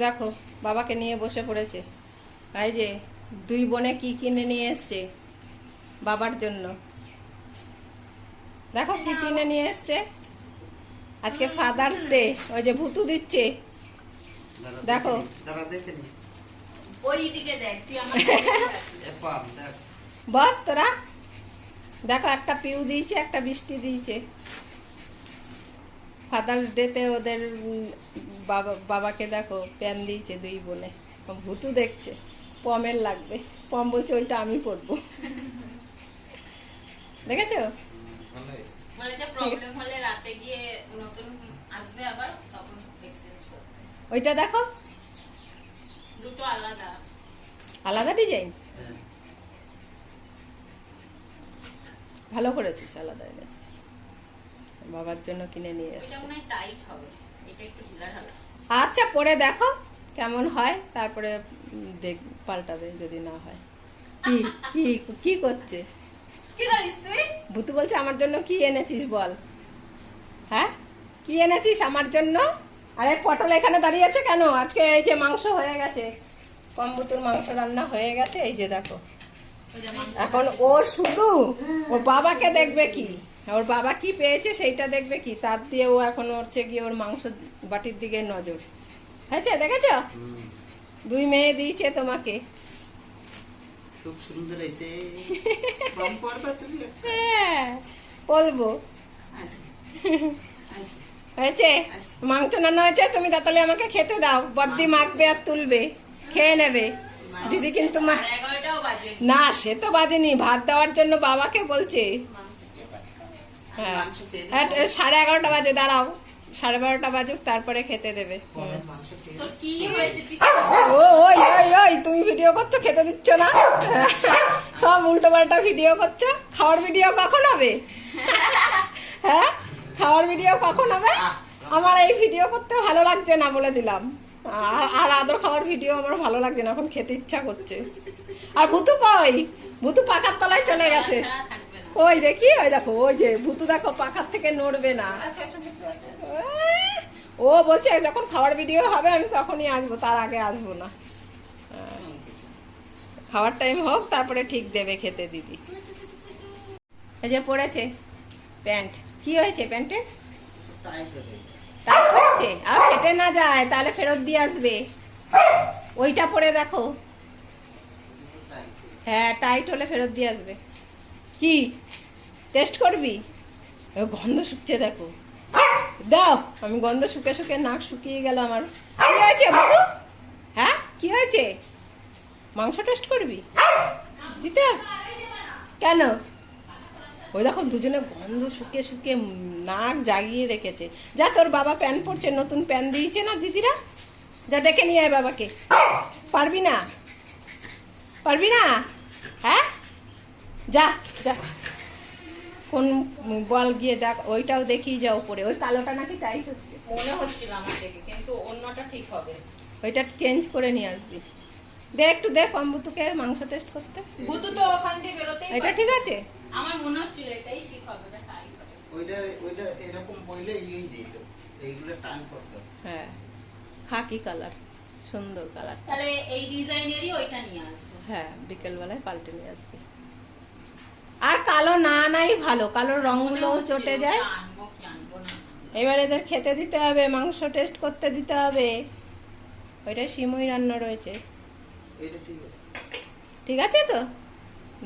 দেখো বাবাকে নিয়ে বসে পড়েছে। এই যে দুই বোনে কি কিনে নিয়ে এসছে বাবার জন্য। দেখো কি কিনে নিয়ে এসছে। আজকে ফাদার্স ডে। ওই যে ভুতু দিচ্ছে দেখো। বস তোরা দেখো, একটা পিউ দিয়েছে, একটা বৃষ্টি দিয়েছে। ফাদার্স ডেতে ওদের বাবাকে দেখো প্যান দিয়েছে দুই বোনে। ভুতু দেখছে পমের লাগবে, পম বলছে ওইটা আমি পরবো। দেখেছো? ওইটা দেখো দুটো আলাদা আলাদা ডিজাইন। ভালো করেছিস, আলাদা এনেছিস। বাবার জন্য কিনে নিয়ে এসেছিস। আচ্ছা পরে দেখো কেমন হয়, তারপরে দেখ পাল্টাবে যদি না হয়। কি কি কি করছে? কি করিস তুই? ভুতু বলছে আমার জন্য কি এনেছিস বল। হ্যাঁ কি এনেছিস আমার জন্য? আরে পটল এখানে দাঁড়িয়ে আছে কেন? আজকে এই যে মাংস হয়ে গেছে, কম্বুতুর মাংস রান্না হয়ে গেছে। এই যে দেখো, এখন ও শুধু ওর বাবাকে দেখবে কি, ওর বাবা কি পেয়েছে সেইটা দেখবে কি, তার দিয়ে ও এখন হচ্ছে গিয়ে ওর মাংস বাটির দিকে নজর হয়েছে। দেখেছ? দুই মেয়ে দিয়েছে তোমাকে। খুব সুন্দর হয়েছে। কম করবে তুমি? হ্যাঁ বলবো। হয়েছে মাংস রান্না হয়েছে। তুমি তাহলে আমাকে খেতে দাও। বদ্দি মাখবে আর তুলবে, খেয়ে নেবে। দিদি কিন্তু না, সে তো বাজেনি, ভাত দেওয়ার জন্য বাবাকে বলছে। হ্যাঁ 11:30 বাজে, দাঁড়াও 12:30 বাজুক তারপরে খেতে দেবে। ওই ওই ওই তুমি ভিডিও করছো, খেতে দিচ্ছ না। সব উল্টো পাল্টা ভিডিও করছো। খাওয়ার ভিডিও কখন হবে? হ্যাঁ খাওয়ার ভিডিও কখন হবে? আমার এই ভিডিও করতে ভালো লাগছে না বলে দিলাম। আর আদর খাওয়ার ভিডিও আমার ভালো লাগছে না, এখন খেতে ইচ্ছা করছে। আর ভুতু কই? ভুতু পাখার তলায় চলে গেছে। ওই দেখি, ওই দেখো, ওই যে ভুতু দেখো পাখার থেকে নড়বে না। ও বলছে যখন খাওয়ার ভিডিও হবে আমি তখনই আসবো, তার আগে আসবো না। খাওয়ার টাইম হোক তারপরে ঠিক দেবে খেতে দিদি। এই যে পড়েছে প্যান্ট। কি হয়েছে প্যান্টে? টাইট হচ্ছে, আর ফেটে না যায় তাহলে ফেরত দিয়ে আসবে। ওইটা পরে দেখো। হ্যাঁ টাইট হলে ফেরত দিয়ে আসবে। কি টেস্ট করবি? গন্ধ শুকছে দেখো। দাও, আমি গন্ধ শুকে শুকে নাক শুকিয়ে গেল আমার। কি হয়েছে বাবু? হ্যাঁ কি হয়েছে? মাংস টেস্ট করবি? দিতে কেন? ওই দেখো দুজনে গন্ধ শুকে শুকে নাক জাগিয়ে রেখেছে। যা তোর বাবা প্যান পরছে, নতুন প্যান দিয়েছে না দিদিরা, যা ডেকে নিয়ে আয় বাবাকে। পারবি না? পারবি না? হ্যাঁ যা যা। কোন বল গিয়ে দেখ, ওইটাও দেখিয়ে যাও পরে। ওই কালোটা নাকি টাইট হচ্ছে মনে হচ্ছিল আমার থেকে, কিন্তু অন্যটা ঠিক হবে। ওইটা চেঞ্জ করে নিয়ে আসবি। দে একটু দে কম্বুতুকে মাংস টেস্ট করতে। ভুতু তো ওখান দিয়ে বেরোতেই এটা ঠিক আছে? আমার মনে হচ্ছিল এটাই ঠিক হবে, এটা টাইট হবে। ওইটা এরকম বইলে ইউজ দিত, এইগুলো টান করতে। হ্যাঁ খাকি কালার, সুন্দর কালার। তাহলে এই ডিজাইনেরই ওইটা নিয়ে আসবো। হ্যাঁ বিকেল বেলায় পাল্টে নিয়ে আসবি। আর কালো না নাই ভালো, কালোর রঙগুলো চটে যায়। আনবো কি আনবো না। এবার এদের খেতে দিতে হবে, মাংস টেস্ট করতে দিতে হবে। ওইটা সিমুই রান্না রয়েছে। এটা ঠিক আছে? ঠিক আছে তো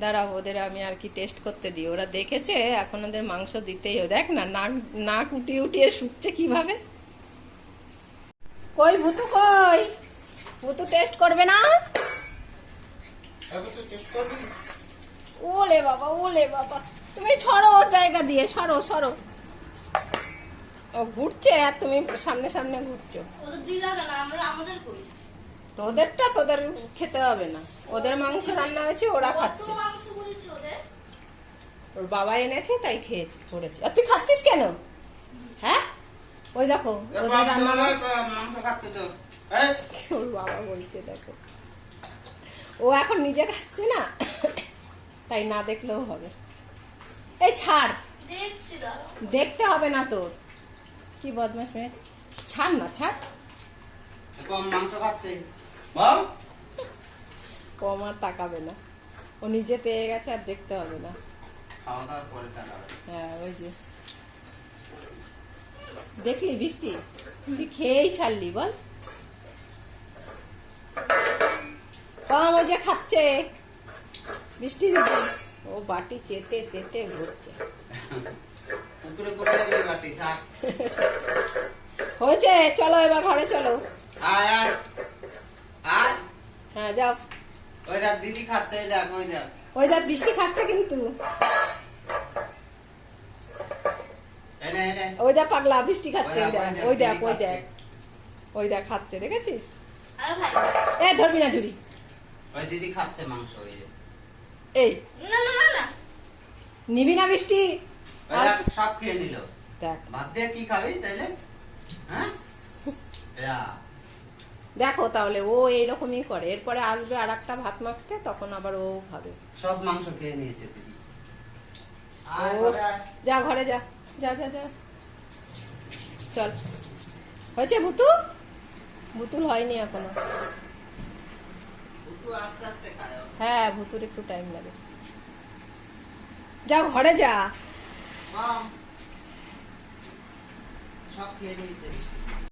দাঁড়াও, ওদের আমি আর কি টেস্ট করতে দিই। ওরা দেখেছে, এখন ওদের মাংস দিতেই হবে। দেখ না নাক নাক উঠিয়ে উঠিয়ে শুকছে কিভাবে। কই ভুতু কই? ভুতু টেস্ট করবে না? এখন তো টেস্ট করবি। ওলে বাবা, ওলে বাবা, তুমি সরো ওর জায়গা দিয়ে, সরো সরো। ও ঘুরছে আর তুমি সামনে সামনে ঘুরছো। ওদের দিলা কেন? আমরা আমাদের করি। তোদেরটা তোদের খেতে হবে না, ওদের মাংস রান্না হয়েছে ওরা খাচ্ছে। মাংস বলেছে ওদের। ওর বাবা এনেছে তাই খেয়ে করেছে। আর তুই খাচ্ছিস কেন? হ্যাঁ ওই দেখো ওদের রান্না মাংস খাচ্ছে তো। ওর বাবা বলছে দেখো, ও এখন নিজে খাচ্ছে না তাই না দেখলেও হবে। এই ছাড়, দেখছি দাঁড়াও। দেখতে হবে না তোর। কি বদমাশ মেয়ে, ছাড় না ছাড়। কম মাংস খাচ্ছে বল। কম আর তাকাবে না, ও নিজে পেয়ে গেছে আর দেখতে হবে না। খাওয়া দাওয়ার পরে তাকাবে। হ্যাঁ ওই যে দেখলি বৃষ্টি, তুই খেয়েই ছাড়লি বল। কম ওই যে খাচ্ছে বৃষ্টি দিদি, ও বাটি চেটে চেটে ভরছে। পুকুরে পড়ে গেলে বাটি থাক। হয়েছে, চলো এবার ঘরে চলো। আয় আয় আয়। হ্যাঁ যাও। ওই দেখ দিদি খাচ্ছে, ওই দেখ ওই দেখ। ওই দেখ বৃষ্টি খাচ্ছে কিন্তু, এনে এনে। ওই দেখ পাগলা বৃষ্টি খাচ্ছে, ওই দেখ, ওই দেখ দিদি ওই খাচ্ছে। দেখ ওই দেখ খাচ্ছে, দেখেছিস? আরে ভাই এ ধরবি না ঝুড়ি, ওই দিদি খাচ্ছে মাংস ওই যে। এই না না না না নিবি না বৃষ্টি? ওই দেখ সব খেয়ে নিল। দেখ ভাত দিয়ে কি খাবি তাইলে? হ্যাঁ যা। দেখো তাহলে ও এইরকমই করে, এরপরে আসবে আর একটা ভাত মাখতে, তখন আবার ও খাবে। সব মাংস খেয়ে নিয়েছে দিদি। আয় ও ঘরে আয়। যা ঘরে যা, যা যা যা চল। হয়েছে ভুতু? ভুতুল হয়নি এখনো। একটু আস্তে আস্তে খায় ও। হ্যাঁ ভুতুর একটু টাইম লাগে। যা ঘরে যা। মাম, সব খেয়ে নিয়েছে বৃষ্টি।